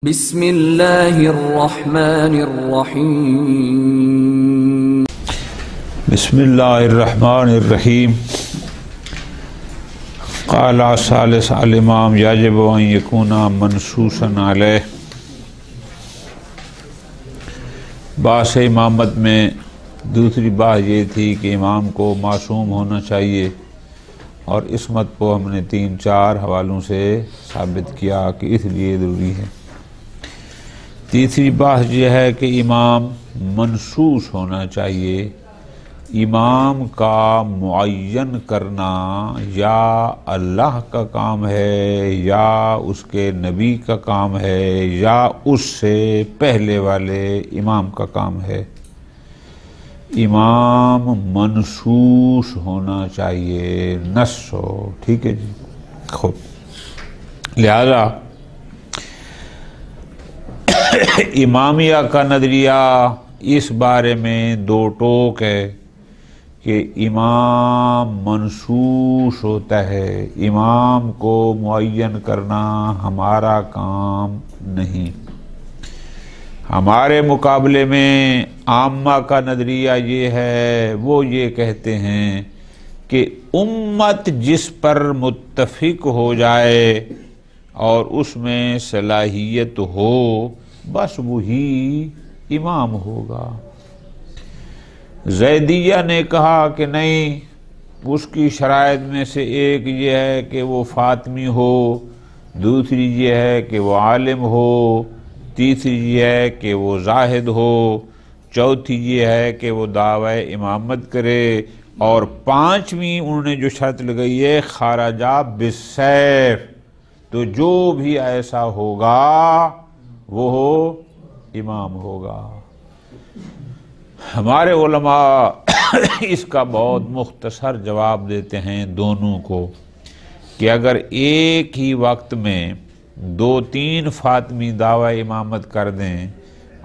بسم اللہ الرحمن الرحیم بسم اللہ الرحمن الرحیم قال ثالث الامام یجب ان یکون منصوصا علیہ۔ بحث امامت میں دوسری بات یہ تھی کہ امام کو معصوم ہونا چاہیے، اور عصمت کو ہم نے 3-4 حوالوں سے ثابت کیا کہ اس لیے ضروری ہے۔ تیسری بات یہ ہے کہ امام منصوص ہونا چاہیے۔ امام کا معین کرنا یا اللہ کا کام ہے یا اس کے نبی کا کام ہے یا اس سے پہلے والے امام کا کام ہے۔ امام منصوص ہونا چاہیے، نص ہو، ٹھیک ہے جی۔ خوب، لہذا امامیہ کا نظریہ اس بارے میں 2 ٹوک ہے کہ امام منصوص ہوتا ہے، امام کو معین کرنا ہمارا کام نہیں۔ ہمارے مقابلے میں عامہ کا نظریہ یہ ہے، وہ یہ کہتے ہیں کہ امت جس پر متفق ہو جائے اور اس میں صلاحیت ہو، بس وہی امام ہوگا۔ زیدیہ نے کہا کہ نہیں، اس کی شرائط میں سے ایک یہ ہے کہ وہ فاطمی ہو، دوسری یہ ہے کہ وہ عالم ہو، تیسری یہ ہے کہ وہ زاہد ہو، چوتھی یہ ہے کہ وہ دعوی امامت کرے، اور 5ویں انہوں نے جو شرط لگائی ہے خارجہ بالسیف، تو جو بھی ایسا ہوگا وہ امام ہوگا۔ ہمارے علماء اس کا بہت مختصر جواب دیتے ہیں دونوں کو، کہ اگر ایک ہی وقت میں 2-3 فاطمی دعوی امامت کر دیں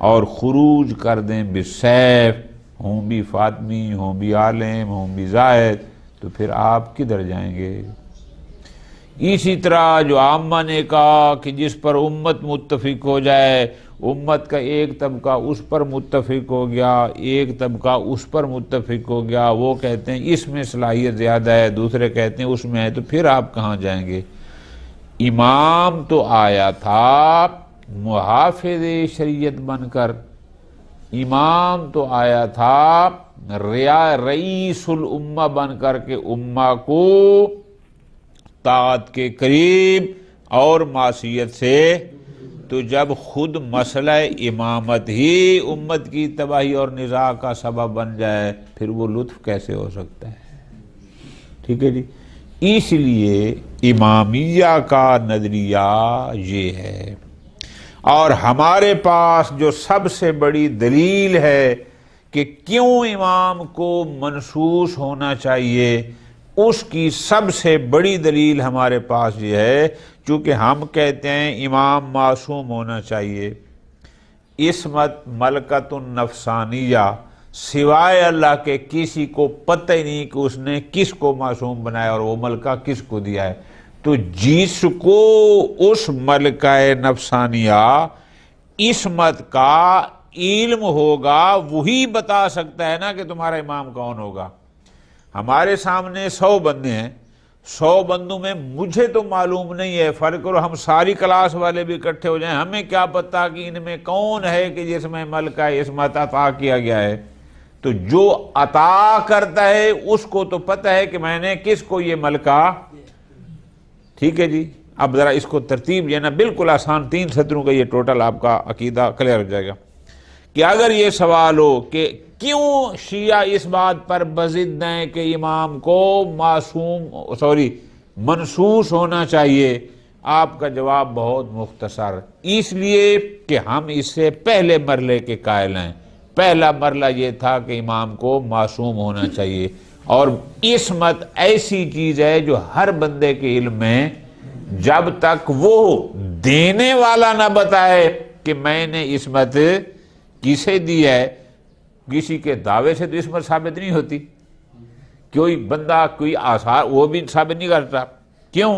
اور خروج کر دیں بالسیف، ہوں بھی فاطمی، ہوں بھی عالم، ہوں بھی زاہد، تو پھر آپ کدھر جائیں گے؟ اسی طرح جو عامہ نے کہا کہ جس پر امت متفق ہو جائے، امت کا ایک طبقہ اس پر متفق ہو گیا، ایک طبقہ اس پر متفق ہو گیا، وہ کہتے ہیں اس میں صلاحیت زیادہ ہے، دوسرے کہتے ہیں اس میں ہے، تو پھر آپ کہاں جائیں گے؟ امام تو آیا تھا محافظ شریعت بن کر، امام تو آیا تھا رئیس الامہ بن کر کے امہ کو طاعت کے قریب اور معصیت سے، تو جب خود مسئلہ امامت ہی امت کی تباہی اور نزاع کا سبب بن جائے، پھر وہ لطف کیسے ہو سکتا ہے؟ ٹھیک ہے جی۔ اس لیے امامیہ کا نظریہ یہ ہے، اور ہمارے پاس جو سب سے بڑی دلیل ہے کہ کیوں امام کو منصوص ہونا چاہیے، اس کی سب سے بڑی دلیل ہمارے پاس یہ ہے، چونکہ ہم کہتے ہیں امام معصوم ہونا چاہیے۔ عصمت ملکۃ النفسانیہ، سوائے اللہ کے کسی کو پتہ ہی نہیں کہ اس نے کس کو معصوم بنایا اور وہ ملکہ کس کو دیا ہے، تو جس کو اس ملکہ نفسانیہ عصمت کا علم ہوگا وہی بتا سکتا ہے نا کہ تمہارا امام کون ہوگا۔ ہمارے سامنے 100 بندے ہیں، 100 بندوں میں مجھے تو معلوم نہیں ہے، فرض کرو ہم ساری کلاس والے بھی اکٹھے ہو جائیں، ہمیں کیا پتا کہ ان میں کون ہے کہ جس میں ملکہ عصمت عطا کیا گیا ہے؟ تو جو عطا کرتا ہے اس کو تو پتہ ہے کہ میں نے کس کو یہ ملکہ، ٹھیک ہے جی۔ اب ذرا اس کو ترتیب یہ نا بالکل آسان، 3 سطروں کا یہ ٹوٹل آپ کا عقیدہ کلیئر ہو جائے گا کہ اگر یہ سوال ہو کہ کیوں شیعہ اس بات پر بضد ہیں کہ امام کو منصوص ہونا چاہیے، آپ کا جواب بہت مختصر، اس لیے کہ ہم اس سے پہلے مرحلے کے قائل ہیں۔ پہلا مرحلہ یہ تھا کہ امام کو معصوم ہونا چاہیے، اور عصمت ایسی چیز ہے جو ہر بندے کے علم میں، جب تک وہ دینے والا نہ بتائے کہ میں نے عصمت کسے دی ہے، کسی کے دعوے سے تو عصمت ثابت نہیں ہوتی۔ کوئی بندہ کوئی آثار وہ بھی ثابت نہیں کرتا، کیوں؟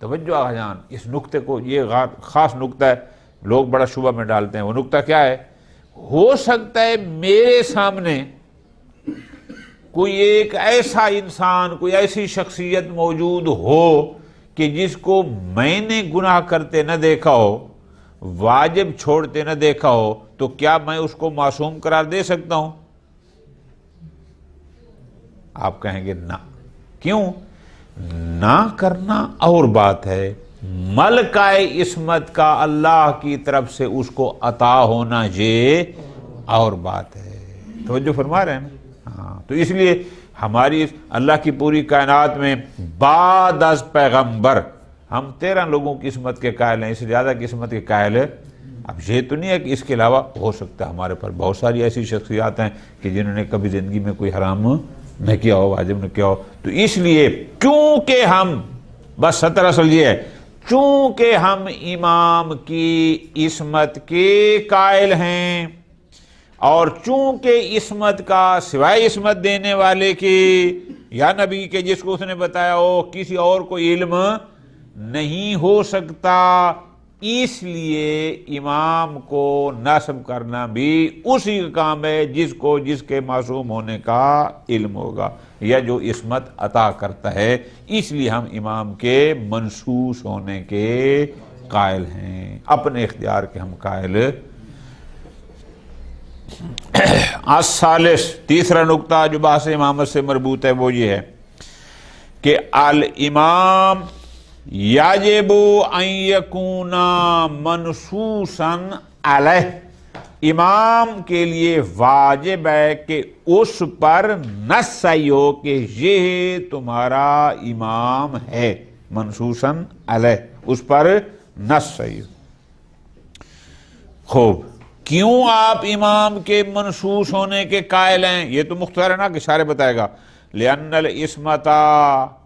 توجہ آجان، اس نقطے کو، یہ خاص نقطہ ہے لوگ بڑا شبہ میں ڈالتے ہیں، وہ نکتہ کیا ہے؟ ہو سکتا ہے میرے سامنے کوئی ایک ایسا انسان، کوئی ایسی شخصیت موجود ہو کہ جس کو میں نے گناہ کرتے نہ دیکھا ہو، واجب چھوڑتے نہ دیکھا ہو، تو کیا میں اس کو معصوم قرار دے سکتا ہوں؟ آپ کہیں گے نہ۔ کیوں؟ نہ کرنا اور بات ہے، ملکہ عصمت کا اللہ کی طرف سے اس کو عطا ہونا یہ اور بات ہے۔ توجہ فرما رہے ہیں نا؟ ہاں، تو اس لیے ہماری اللہ کی پوری کائنات میں بعد از پیغمبر ہم 13 لوگوں کی عصمت کے قائل ہیں، اس سے زیادہ کی عصمت کے قائل ہے۔ اب یہ تو نہیں ہے کہ اس کے علاوہ ہو سکتا ہے ہمارے پر بہت ساری ایسی شخصیات ہیں کہ جنہوں نے کبھی زندگی میں کوئی حرام نہ کیا ہو، واجب نہ کیا ہو۔ تو اس لیے چونکہ ہم، بس سطر اصل یہ ہے، چونکہ ہم امام کی عصمت کے قائل ہیں، اور چونکہ عصمت کا سوائے عصمت دینے والے کی یا نبی کے جس کو اس نے بتایا ہو کسی اور کو علم نہیں ہو سکتا، اس لیے امام کو نصب کرنا بھی اسی کا کام ہے جس کے معصوم ہونے کا علم ہوگا یا جو عصمت عطا کرتا ہے۔ اس لیے ہم امام کے منصوص ہونے کے قائل ہیں، اپنے اختیار کے ہم قائل۔ الثالث، تیسرا نقطہ جو بحث امامت سے مربوط ہے وہ یہ ہے کہ الامام یجب ان یکون منصوصا علیہ، امام کے لیے واجب ہے کہ اس پر نص صحیح ہو کہ یہ تمہارا امام ہے، منصوصا علیہ، اس پر نص صحیح ہو۔ خوب، کیوں آپ امام کے منصوص ہونے کے قائل ہیں؟ یہ تو مختصر ہے نا کہ شارح بتائے گا۔ لأن العصمۃ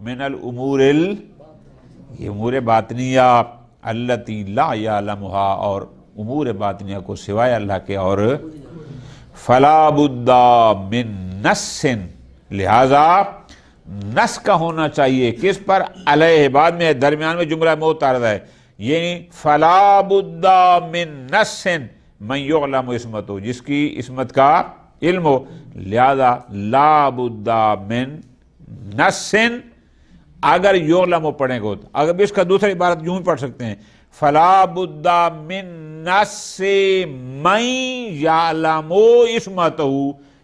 من الامور یہ امور باطنیہ التی لا یعلمها، اور امور باطنیہ کو سوائے اللہ کے اور فلا بد من نص، لہذا نص کا ہونا چاہیے کس پر؟ علیہ، بعد میں درمیان میں جملہ معترضہ ہے، یعنی فلا بد من نص من یعلم عصمتہ، جس کی عصمت کا علم ہو، لہذا لا بد من نص، اگر یعلم پڑھیں گے، اگر اس کا دوسری عبارت یوں ہی پڑھ سکتے ہیں، فلا بد من نص من یعلم عصمتہ،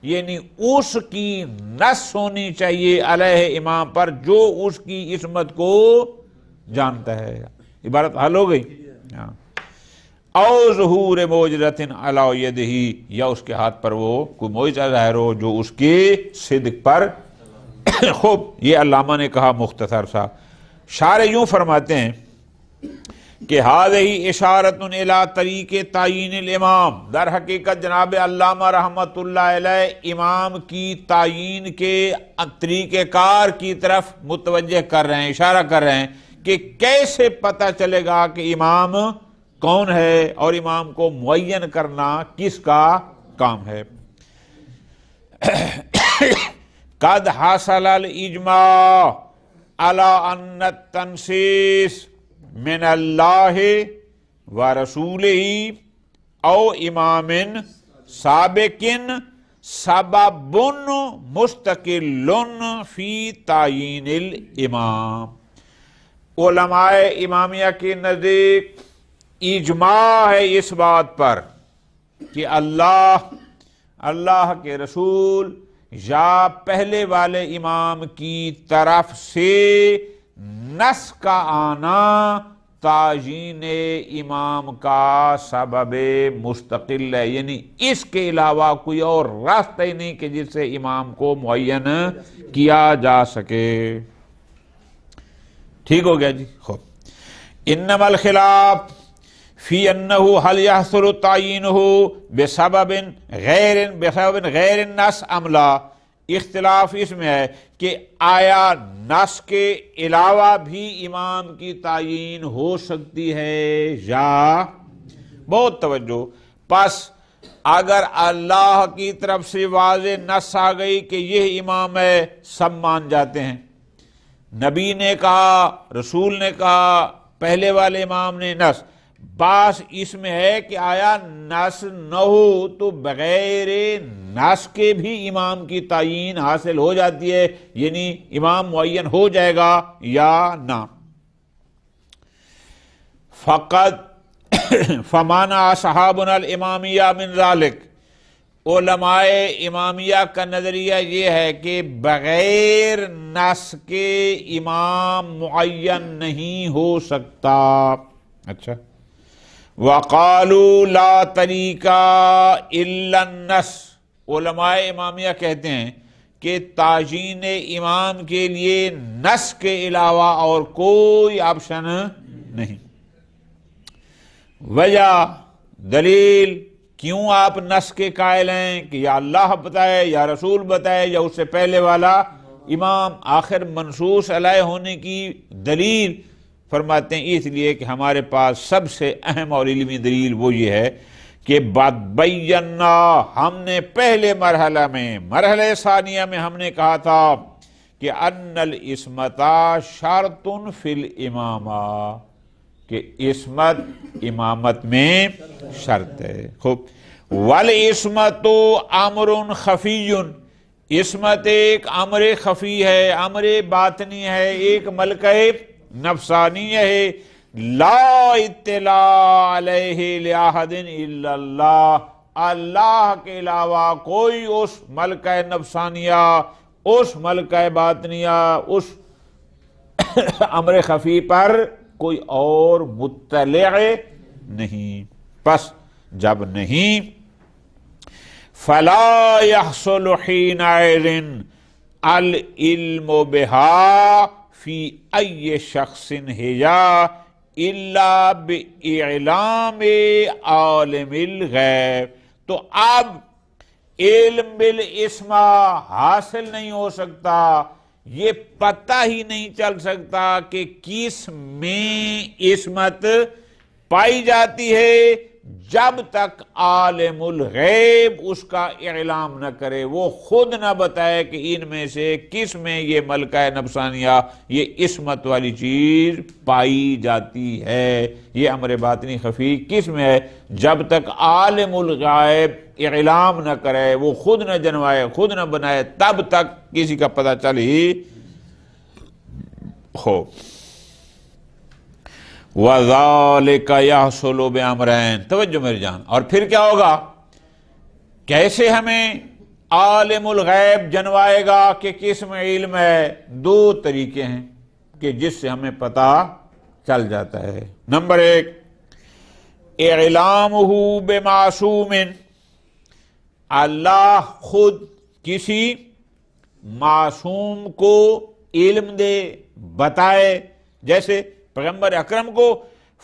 یعنی اس کی نص ہونی چاہیے علیہ امام پر جو اس کی عصمت کو جانتا ہے۔ عبارت حل ہو گئی؟ او ظہور معجزۃ علی یدہ، یا اس کے ہاتھ پر وہ کوئی معجزہ ظاہر ہو جو اس کی صدق پر۔ خوب، یہ علامہ نے کہا مختصر سا۔ شارح یوں فرماتے ہیں کہ هذه اشارۃ الی طریق تعیین الامام، در حقیقت جناب علامہ رحمۃ اللہ علیہ امام کی تعیین کے طریقہ کار کی طرف متوجہ کر رہے ہیں، اشارہ کر رہے ہیں کہ کیسے پتہ چلے گا کہ امام کون ہے، اور امام کو معین کرنا کس کا کام ہے۔ قد حاصل الاجماع علی ان التنصیص من اللہ ورسولہ او امام سابق سبب مستقل فی تعیین الامام۔ علماء امامیہ کے نزدیک اجماع ہے اس بات پر کہ اللہ کے رسول یا پہلے والے امام کی طرف سے نص کا آنا تعیین امام کا سبب مستقل ہے، یعنی اس کے علاوہ کوئی اور راستہ ہی نہیں کہ جس سے امام کو معین کیا جا سکے۔ ٹھیک ہو گیا جی؟ خوب، انما الخلاف فی انہ هل یحصل تعینہ بسبب غیر النص ام لا، اختلاف اس میں ہے کہ آیا نص کے علاوہ بھی امام کی تعیین ہو سکتی ہے یا؟ بہت توجہ، پس اگر اللہ کی طرف سے واضح نص آ گئی کہ یہ امام ہے، سب مان جاتے ہیں، نبی نے کہا، رسول نے کہا، پہلے والے امام نے، نص، باس اس میں ہے کہ آیا نس نہ ہو تو بغیر نس کے بھی امام کی تعیین حاصل ہو جاتی ہے، یعنی امام معین ہو جائے گا یا نہ. فقط فمانا صحابنا الامامیہ من ذالک، علماء امامیہ کا نظریہ یہ ہے کہ بغیر نس کے امام معین نہیں ہو سکتا. اچھا، وَقَالُوا لَا طَرِيقَ إِلَّا النَّسْ، علماء امامیہ کہتے ہیں کہ تعیین امام کے لیے نس کے علاوہ اور کوئی آپشن نہیں. وجہ دلیل کیوں آپ نس کے قائل ہیں کہ یا اللہ بتائے یا رسول بتائے یا اس سے پہلے والا امام؟ آخر منصوص علیہ ہونے کی دلیل فرماتے ہیں اس لیے کہ ہمارے پاس سب سے اہم اور علمی دلیل وہ یہ ہے کہ بینا، ہم نے پہلے مرحلہ ثانیہ میں ہم نے کہا تھا کہ ان العصمت شرط فی الامامہ، کہ عصمت امامت میں شرط ہے. خوب، والعصمت امر خفی، عصمت ایک امر خفی ہے، امر باطنی ہے، ایک ملکہ نفسانی ہے. لا اطلاع علیہ لأحد الا اللہ، اللہ کے علاوہ کوئی اس ملکہ نفسانیہ، اس ملکہ باطنیہ، اس امر خفی پر کوئی اور مطلع نہیں. پس جب نہیں، فلا يحصل حينئذ العلم بها فی ای شخص ہیا الا باعلام عالم الغیب. تو اب علم بالعصمہ حاصل نہیں ہو سکتا، یہ پتہ ہی نہیں چل سکتا کہ کس میں عصمت پائی جاتی ہے جب تک عالم الغیب اس کا اعلام نہ کرے، وہ خود نہ بتائے کہ ان میں سے کس میں یہ ملکہ نفسانیہ، یہ عصمت والی چیز پائی جاتی ہے، یہ امر باطنی خفی کس میں ہے. جب تک عالم الغیب اعلام نہ کرے، وہ خود نہ جنوائے، خود نہ بنائے، تب تک کسی کا پتہ چل ہی ہو. وَذَلِكَ يَحْصُلُ بِأَمْرَيْنِ، توجہ میری جان. اور پھر کیا ہوگا؟ کیسے ہمیں عالم الغیب جنوائے گا کہ کس میں علم ہے؟ دو طریقے ہیں کہ جس سے ہمیں پتہ چل جاتا ہے. نمبر ایک، اعلامہ بمعصوم، اللہ خود کسی معصوم کو علم دے، بتائے، جیسے پیغمبر اکرم کو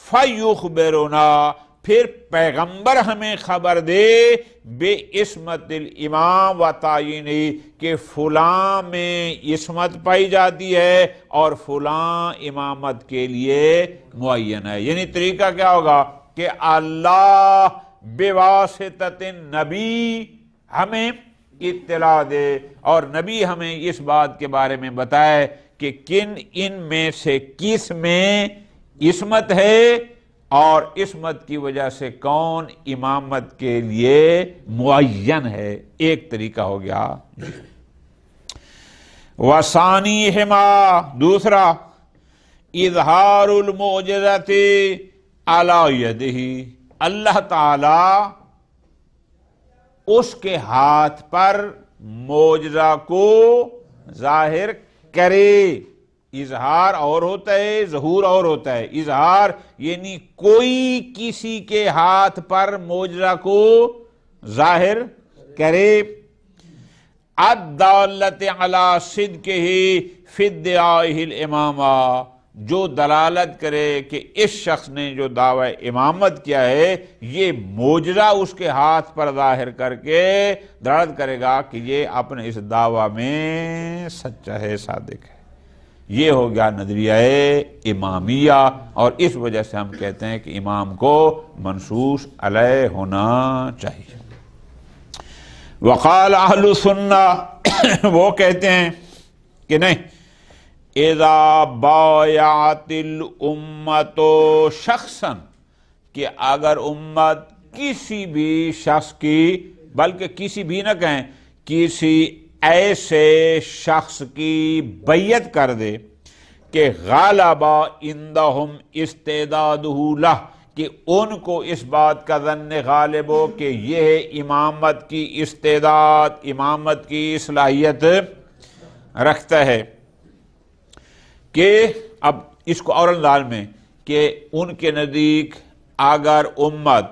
فَيُخْبِرُنَا، پھر پیغمبر ہمیں خبر دے بے عصمت الامام و تعینی، کہ فلاں میں عصمت پائی جاتی ہے اور فلاں امامت کے لیے معین ہے. یعنی طریقہ کیا ہوگا کہ اللہ بواسطۃ نبی ہمیں اطلاع دے اور نبی ہمیں اس بات کے بارے میں بتائے کہ کن ان میں سے کس میں عصمت ہے اور عصمت کی وجہ سے کون امامت کے لیے معین ہے. ایک طریقہ ہو گیا. وَثَانِيهِمَا، دوسرا، اظہار المعجزۃ علی یدہ، اللہ تعالی اس کے ہاتھ پر معجزہ کو ظاہر کرے. اظہار اور ہوتا ہے، ظہور اور ہوتا ہے. اظہار یعنی کوئی کسی کے ہاتھ پر معجزہ کو ظاہر کرے. الدالۃ علی صدقہ فی ادعائہ الامامہ، جو دلالت کرے کہ اس شخص نے جو دعوی امامت کیا ہے یہ معجزہ اس کے ہاتھ پر ظاہر کر کے دلالت کرے گا کہ یہ اپنے اس دعوی میں سچا ہے، صادق ہے. یہ ہو گیا نظریہ امامیہ، اور اس وجہ سے ہم کہتے ہیں کہ امام کو منصوص علیہ ہونا چاہیے. وقال اہل سنہ، وہ کہتے ہیں کہ نہیں، اذا بایعت الامت شخصا، کہ اگر امت کسی بھی شخص کی، بلکہ کسی بھی نہ کہیں، کسی ایسے شخص کی بیعت کر دے کہ غالبا عندہم استعدادہ لہ، کہ ان کو اس بات کا ظن غالب ہو کہ یہ امامت کی استعداد، امامت کی صلاحیت رکھتا ہے، کہ اب اس کو اور انداز میں کہ ان کے نزدیک اگر امت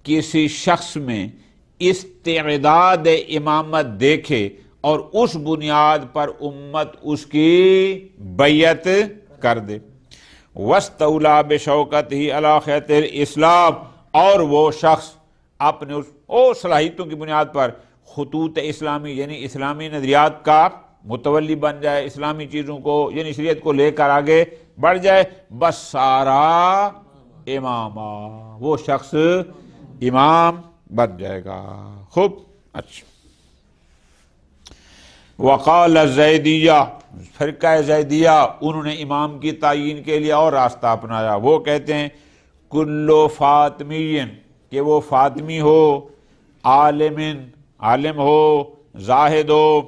کسی شخص میں استعداد امامت دیکھے اور اس بنیاد پر امت اس کی بیعت کر دے، وَاسْتَوْلَى بِشَوْكَتِهِ عَلَى خَيْرِ الْإِسْلَامِ، اور وہ شخص اپنے اس صلاحیتوں کی بنیاد پر خطوط اسلامی یعنی اسلامی نظریات کا متولی بن جائے، اسلامی چیزوں کو یعنی شریعت کو لے کر آگے بڑھ جائے، بس سارا امامہ، وہ شخص امام بن جائے گا۔ خوب اچھا۔ وقال زیدیہ، فرقہ زیدیہ، انہوں نے امام کی تعیین کے لیے اور راستہ اپنایا، وہ کہتے ہیں کلو فاطمی، کہ وہ فاطمی ہو، عالم ہو، زاہد ہو،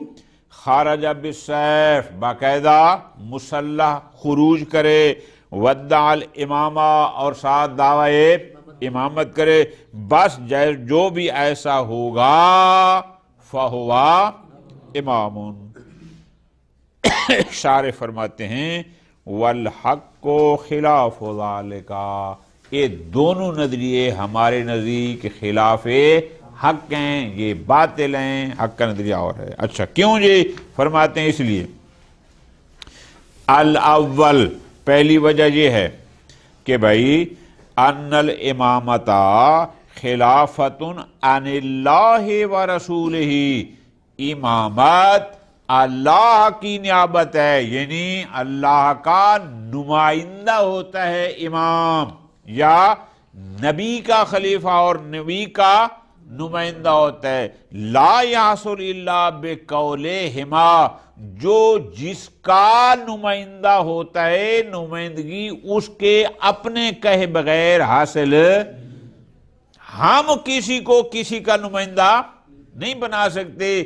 خارج بالسیف، باقاعدہ مسلح خروج کرے، ودع الامامہ، اور ساتھ دعوی امامت کرے، بس جو بھی ایسا ہوگا فہوا امام۔ شارح فرماتے ہیں والحق خلاف ذالک، یہ دونوں نظریے ہمارے نزدیک خلاف حق ہیں، یہ باطل ہیں، حق کا نظریہ اور ہے۔ اچھا کیوں جی؟ فرماتے ہیں اس لیے الاول، پہلی وجہ یہ ہے کہ بھائی ان الامامۃ خلافۃ عن اللہ ورسولہ، امامت اللہ کی نیابت ہے، یعنی اللہ کا نمائندہ ہوتا ہے امام، یا نبی کا خلیفہ اور نبی کا نمائندہ ہوتا ہے۔ لا یحصل الا بقولہما، جو جس کا نمائندہ ہوتا ہے نمائندگی اس کے اپنے کہے بغیر حاصل، ہم کسی کو کسی کا نمائندہ نہیں بنا سکتے،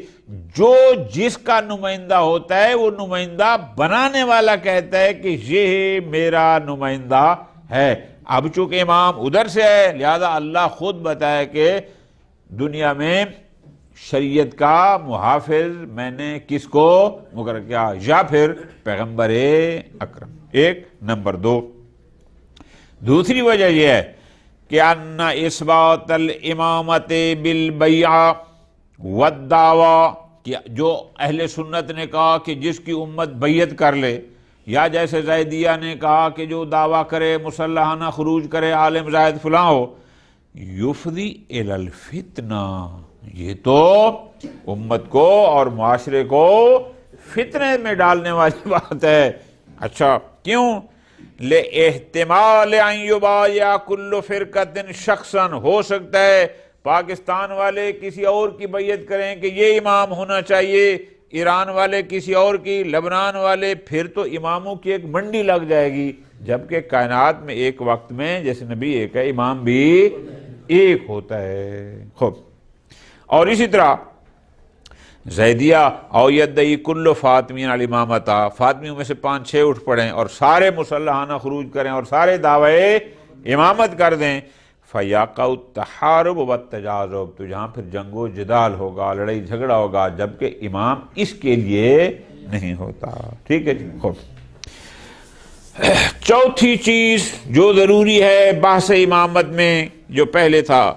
جو جس کا نمائندہ ہوتا ہے وہ نمائندہ بنانے والا کہتا ہے کہ یہ میرا نمائندہ ہے۔ اب چونکہ امام ادھر سے ہے، لہذا اللہ خود بتایا کہ دنیا میں شریعت کا محافظ میں نے کس کو مقرر کیا، یا پھر پیغمبر اکرم۔ ایک نمبر دو، دوسری وجہ یہ ہے کہ ان اثبات الامامت بالبیعہ والدعوی، کہ جو اہل سنت نے کہا کہ جس کی امت بیعت کر لے، یا جیسے زیدیہ نے کہا کہ جو دعویٰ کرے مسلحانہ خروج کرے عالم زاہد فلاں ہو، یفضی الی الفتنہ، یہ تو امت کو اور معاشرے کو فتنے میں ڈالنے والی بات ہے۔ اچھا کیوں؟ لِاحْتِمَالِ أَن يُبَايَعَ كُلُّ فِرْقَةٍ شَخْصًا، ہو سکتا ہے پاکستان والے کسی اور کی بیعت کریں کہ یہ امام ہونا چاہیے، ایران والے کسی اور کی، لبنان والے، پھر تو اماموں کی ایک منڈی لگ جائے گی، جبکہ کائنات میں ایک وقت میں جیسے نبی ایک ہے، امام بھی ایک ہوتا ہے۔ خوب، اور اسی طرح زیدیہ او یدعی کل فاطمین الامامۃ، فاطمیوں میں سے 5-6 اٹھ پڑیں اور سارے مسلحانہ خروج کریں اور سارے دعوے امامت کر دیں، فیقع التحارب والتجاذب، تو جہاں پھر جنگ و جدال ہوگا، لڑائی جھگڑا ہوگا، جبکہ امام اس کے لیے نہیں ہوتا۔ ٹھیک ہے جی۔ خوب، چوتھی چیز جو ضروری ہے بحث امامت میں جو پہلے تھا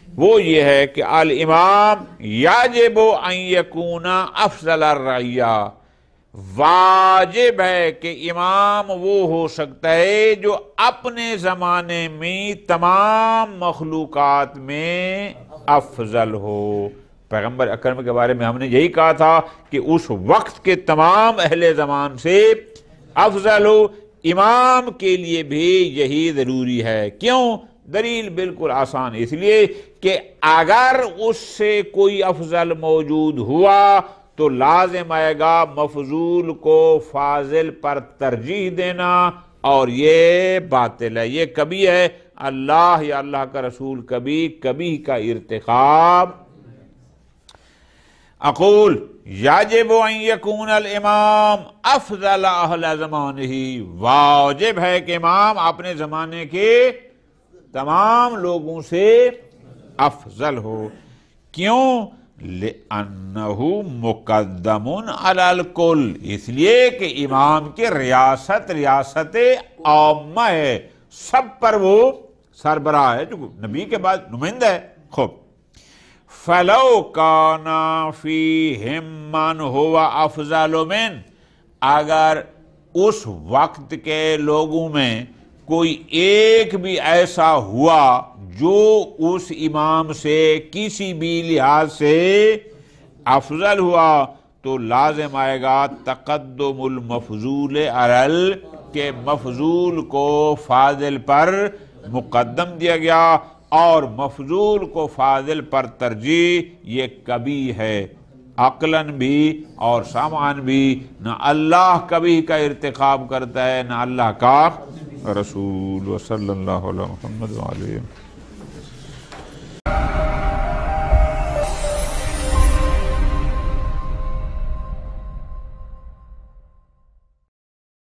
وہ یہ ہے کہ الامام یجب ان یکون افضل الرعیہ، واجب ہے کہ امام وہ ہو سکتا ہے جو اپنے زمانے میں تمام مخلوقات میں افضل ہو۔ پیغمبر اکرم کے بارے میں ہم نے یہی کہا تھا کہ اس وقت کے تمام اہل زمان سے افضل ہو، امام کے لیے بھی یہی ضروری ہے۔ کیوں؟ دلیل بالکل آسان، اس لیے کہ اگر اس سے کوئی افضل موجود ہوا تو لازم آئے گا مفضول کو فاضل پر ترجیح دینا، اور یہ باطل ہے، یہ کبھی ہے اللہ یا اللہ کا رسول کبھی کبھی کا ارتکاب. اقول یجب ان یکون الامام افضل اہل زمانہ، واجب ہے کہ امام اپنے زمانے کے تمام لوگوں سے افضل ہو. کیوں؟ لِأَنَّهُ مُقَدَّمٌ عَلَى الْكُلِّ، اس لیے کہ امام کی ریاست عامہ ہے، سب پر وہ سربراہ ہے، جو نبی کے بعد نمائندہ ہے. خوب. فَلَوْ كَانَ فِيهِمْ مَنْ هُوَ أَفْضَلُ مِنْ، اگر اس وقت کے لوگوں میں کوئی ایک بھی ایسا ہوا جو اس امام سے کسی بھی لحاظ سے افضل ہوا، تو لازم آئے گا تقدم المفضول علی، کہ مفضول کو فاضل پر مقدم دیا گیا، اور مفضول کو فاضل پر ترجیح یہ کبھی ہے، عقلاً بھی اور سمعاً بھی. نہ اللہ کبھی کا ارتکاب کرتا ہے نہ اللہ کا رسول. وصلی اللہ علیہ محمد وعلیہ